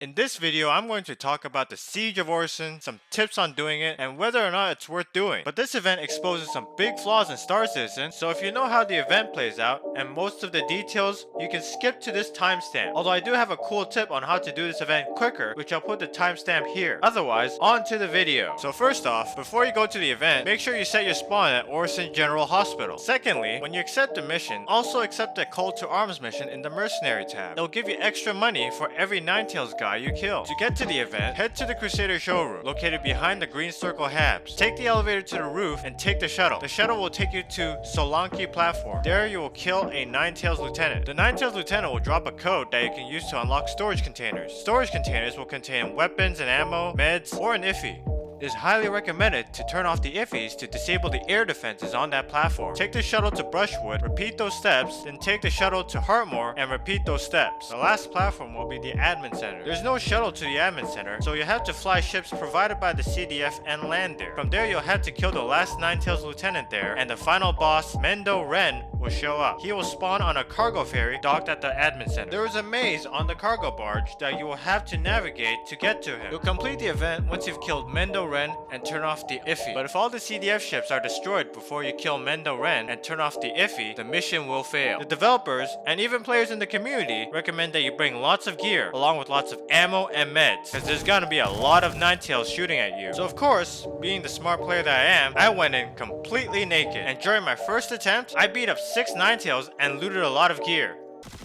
In this video, I'm going to talk about the Siege of Orison, some tips on doing it, and whether or not it's worth doing. But this event exposes some big flaws in Star Citizen, so if you know how the event plays out, and most of the details, you can skip to this timestamp. Although I do have a cool tip on how to do this event quicker, which I'll put the timestamp here. Otherwise, on to the video. So first off, before you go to the event, make sure you set your spawn at Orison General Hospital. Secondly, when you accept a mission, also accept a Call to Arms mission in the Mercenary tab. It'll give you extra money for every Ninetales guy you kill. To get to the event, head to the Crusader showroom, located behind the green circle Habs. Take the elevator to the roof and take the shuttle. The shuttle will take you to Solanki platform. There you will kill a Ninetales lieutenant. The Ninetales lieutenant will drop a code that you can use to unlock storage containers. Storage containers will contain weapons and ammo, meds, or an IFI. It is highly recommended to turn off the IFIs to disable the air defenses on that platform. Take the shuttle to Brushwood, repeat those steps, then take the shuttle to Heartmoor and repeat those steps. The last platform will be the admin center. There's no shuttle to the admin center, so you have to fly ships provided by the CDF and land there. From there you'll have to kill the last Ninetales lieutenant there, and the final boss, Mendo Ren, will show up. He will spawn on a cargo ferry docked at the admin center. There is a maze on the cargo barge that you will have to navigate to get to him. You'll complete the event once you've killed Mendo Ren and turn off the IFI. But if all the CDF ships are destroyed before you kill Mendo Ren and turn off the IFI, the mission will fail. The developers, and even players in the community, recommend that you bring lots of gear, along with lots of ammo and meds, because there's gonna be a lot of Ninetales shooting at you. So of course, being the smart player that I am, I went in completely naked, and during my first attempt, I beat up 6 Ninetales and looted a lot of gear.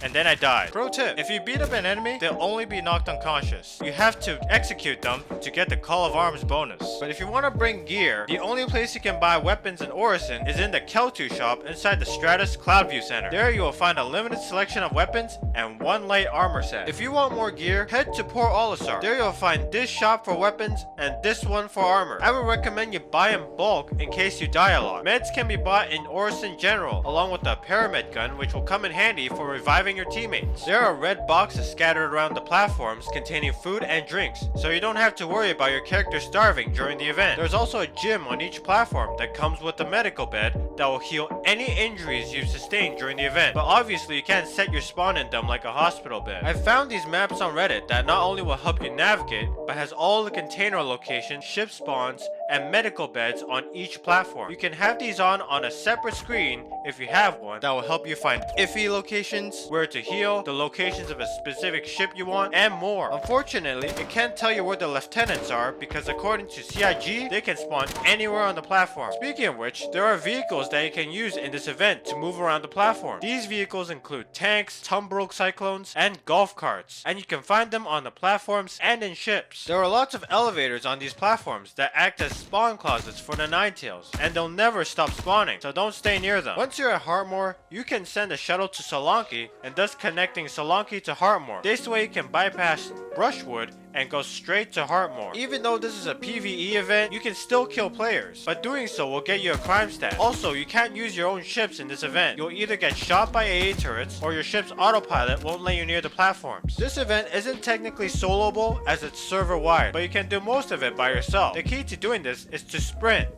And then I died. Pro tip, if you beat up an enemy, they'll only be knocked unconscious. You have to execute them to get the Call of Arms bonus. But if you want to bring gear, the only place you can buy weapons in Orison is in the Keltu shop inside the Stratus Cloudview Center. There you will find a limited selection of weapons and 1 light armor set. If you want more gear, head to Port Olisar. There you'll find this shop for weapons and this one for armor. I would recommend you buy in bulk in case you die a lot. Meds can be bought in Orison General, along with the Pyramid gun, which will come in handy for reviving your teammates. There are red boxes scattered around the platforms containing food and drinks, so you don't have to worry about your character starving during the event. There's also a gym on each platform that comes with a medical bed that will heal any injuries you've sustained during the event, but obviously you can't set your spawn in them like a hospital bed. I found these maps on Reddit that not only will help you navigate, but has all the container locations, ship spawns, and medical beds on each platform. You can have these on a separate screen if you have one that will help you find IFI locations, where to heal, the locations of a specific ship you want, and more. Unfortunately, it can't tell you where the lieutenants are because according to CIG, they can spawn anywhere on the platform. Speaking of which, there are vehicles that you can use in this event to move around the platform. These vehicles include tanks, Tumbroke Cyclones, and golf carts, and you can find them on the platforms and in ships. There are lots of elevators on these platforms that act as spawn closets for the Ninetales, and they'll never stop spawning, so don't stay near them. Once you're at Heartmoor, you can send a shuttle to Solanki, and thus connecting Solanki to Heartmoor. This way you can bypass Brushwood and go straight to Heartmoor. Even though this is a PvE event, you can still kill players, but doing so will get you a crime stat. Also, you can't use your own ships in this event. You'll either get shot by AA turrets, or your ship's autopilot won't let you near the platforms. This event isn't technically soloable as it's server-wide, but you can do most of it by yourself. The key to doing this is to sprint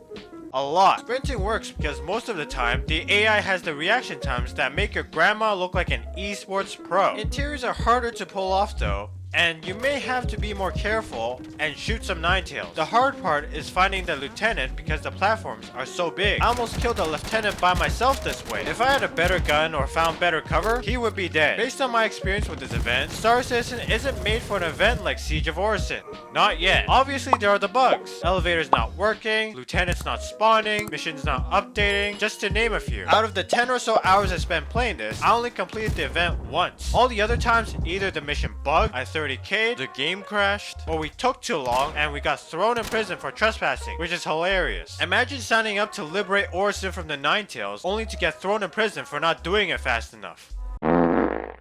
a lot. Sprinting works because most of the time, the AI has the reaction times that make your grandma look like an esports pro. Interiors are harder to pull off though, and you may have to be more careful and shoot some Ninetales. The hard part is finding the lieutenant because the platforms are so big. I almost killed a lieutenant by myself this way. If I had a better gun or found better cover, he would be dead. Based on my experience with this event, Star Citizen isn't made for an event like Siege of Orison. Not yet. Obviously there are the bugs. Elevators not working, lieutenants not spawning, missions not updating, just to name a few. Out of the 10 or so hours I spent playing this, I only completed the event once. All the other times, either the mission bugged, I 30k'd, the game crashed, or we took too long and we got thrown in prison for trespassing, which is hilarious. Imagine signing up to liberate Orison from the Ninetales only to get thrown in prison for not doing it fast enough.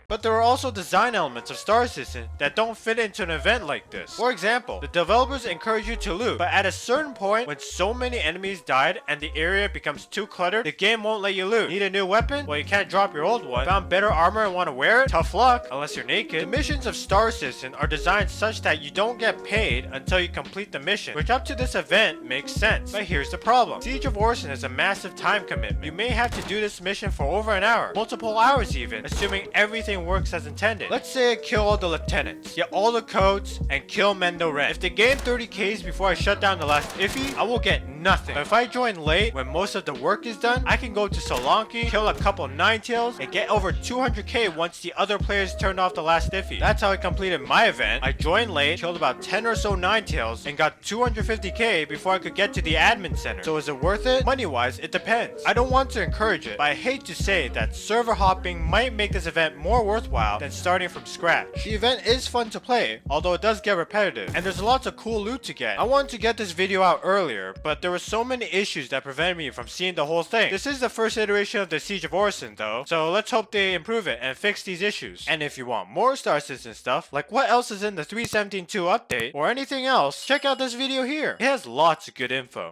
But there are also design elements of Star Citizen that don't fit into an event like this. For example, the developers encourage you to loot, but at a certain point, when so many enemies died and the area becomes too cluttered, the game won't let you loot. Need a new weapon? Well, you can't drop your old one. Found better armor and want to wear it? Tough luck, unless you're naked. The missions of Star Citizen are designed such that you don't get paid until you complete the mission, which up to this event makes sense. But here's the problem. Siege of Orison is a massive time commitment. You may have to do this mission for over an hour, multiple hours even, assuming everything works as intended. Let's say I kill all the lieutenants, get all the codes, and kill Mendo Ren. If they gain 30 Ks before I shut down the last iffy, I will get nothing. But if I join late when most of the work is done, I can go to Solanki, kill a couple Ninetales, and get over 200k once the other players turned off the last iffy. That's how I completed my event. I joined late, killed about 10 or so Ninetales, and got 250k before I could get to the admin center. So is it worth it? Money wise, it depends. I don't want to encourage it, but I hate to say that server hopping might make this event more worthwhile than starting from scratch. The event is fun to play, although it does get repetitive, and there's lots of cool loot to get. I wanted to get this video out earlier, but there were so many issues that prevented me from seeing the whole thing. This is the first iteration of the Siege of Orison though, so let's hope they improve it and fix these issues. And if you want more Star Citizen stuff, like what else is in the 3.17.2 update, or anything else, check out this video here. It has lots of good info.